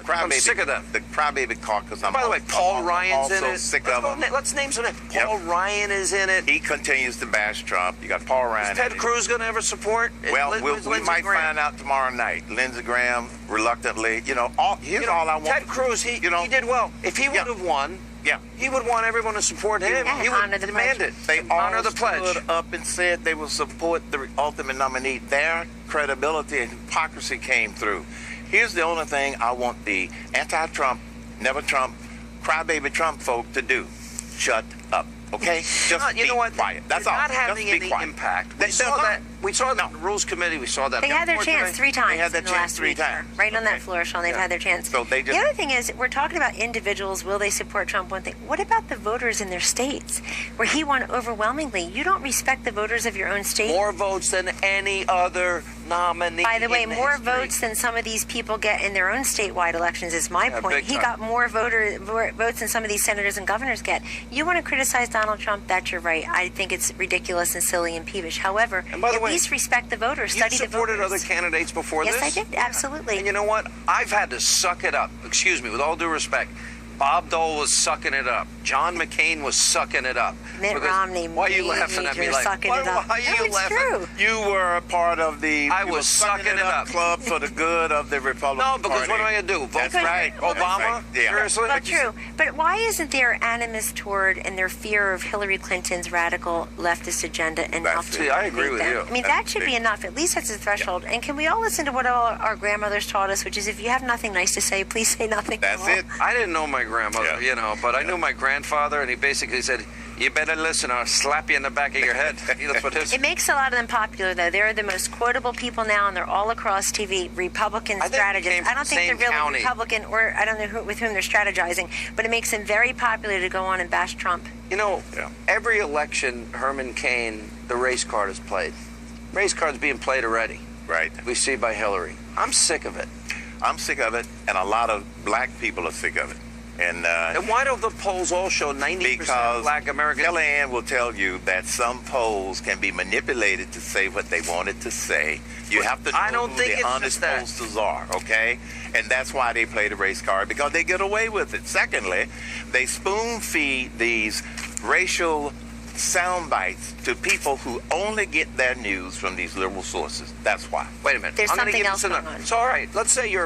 crybaby. I'm sick of them. The crybaby caucus. By the way, Paul Ryan's in it. Sick of them. Let's name some names. Paul Ryan is in it. He continues to bash Trump. You got Paul Ryan. Is Ted Cruz going to ever support? Well, we might find out tomorrow night. Lindsey Graham, reluctantly, here's all I want. Ted Cruz, he did well. If he would have won, he would want everyone to support him. Yeah, he would honor the demand pledge. it. They honor all the pledge. stood up and said they would support the ultimate nominee. Their credibility and hypocrisy came through. Here's the only thing I want the anti-Trump, never Trump, crybaby Trump folk to do. Shut up. Okay? Just be quiet. That's all. Not having Just be any quiet. impact. We saw that Rules Committee. We saw that. They had their chance three times. They had their in the chance last three week. times. Right on that floor, Sean. They've had their chance. So they just, the other thing is, we're talking about individuals. Will they support Trump? One thing. What about the voters in their states, where he won overwhelmingly? You don't respect the voters of your own state. More votes than any other nominee. By the way, in more history. votes than some of these people get in their own statewide elections is my point. big He time. got more votes than some of these senators and governors get. You want to criticize Donald Trump? That's your right. I think it's ridiculous and silly and peevish. However, And by the at way, least respect the voters. You Study the supported voters. other candidates before Yes, this? I did. Absolutely. And you know what? I've had to suck it up. Excuse me, with all due respect. Bob Dole was sucking it up. John McCain was sucking it up. Mitt Romney, why are you laughing at me like sucking it up. Why are you No, it's laughing? true. you were a part of the I was sucking it up club for the good of the Republican No, because Party. what am I going to do? Vote That's for right. Obama? That's right. Yeah. Seriously? Well, true. But why isn't there animus toward and their fear of Hillary Clinton's radical leftist agenda and That's how it. See, I agree with you. I mean, that should be enough. At least that's a threshold. And can we all listen to what all our grandmothers taught us, which is if you have nothing nice to say, please say nothing. That's at all. it. I didn't know my grandmother, Yeah. but I knew my grandfather, and he basically said, you better listen or I'll slap you in the back of your head. That's what his... It makes a lot of them popular, though. They're the most quotable people now, and they're all across TV. Republican I think they strategists. came I don't from think the they're same really county. Republican, or I don't know with whom they're strategizing, but it makes them very popular to go on and bash Trump. Every election, Herman Cain, the race card is played. Race card's being played already. Right. We see by Hillary. I'm sick of it. I'm sick of it, and a lot of black people are sick of it. And why don't the polls all show 90% because black Americans? Kellyanne will tell you that some polls can be manipulated to say what they wanted to say. You have to know I don't who think the it's honest just that. pollsters are, okay? And that's why they play the race card, because they get away with it. Secondly, they spoon feed these racial sound bites to people who only get their news from these liberal sources. That's why. Wait a minute. There's I'm gonna something give else this going another. on. So, all right, let's say you're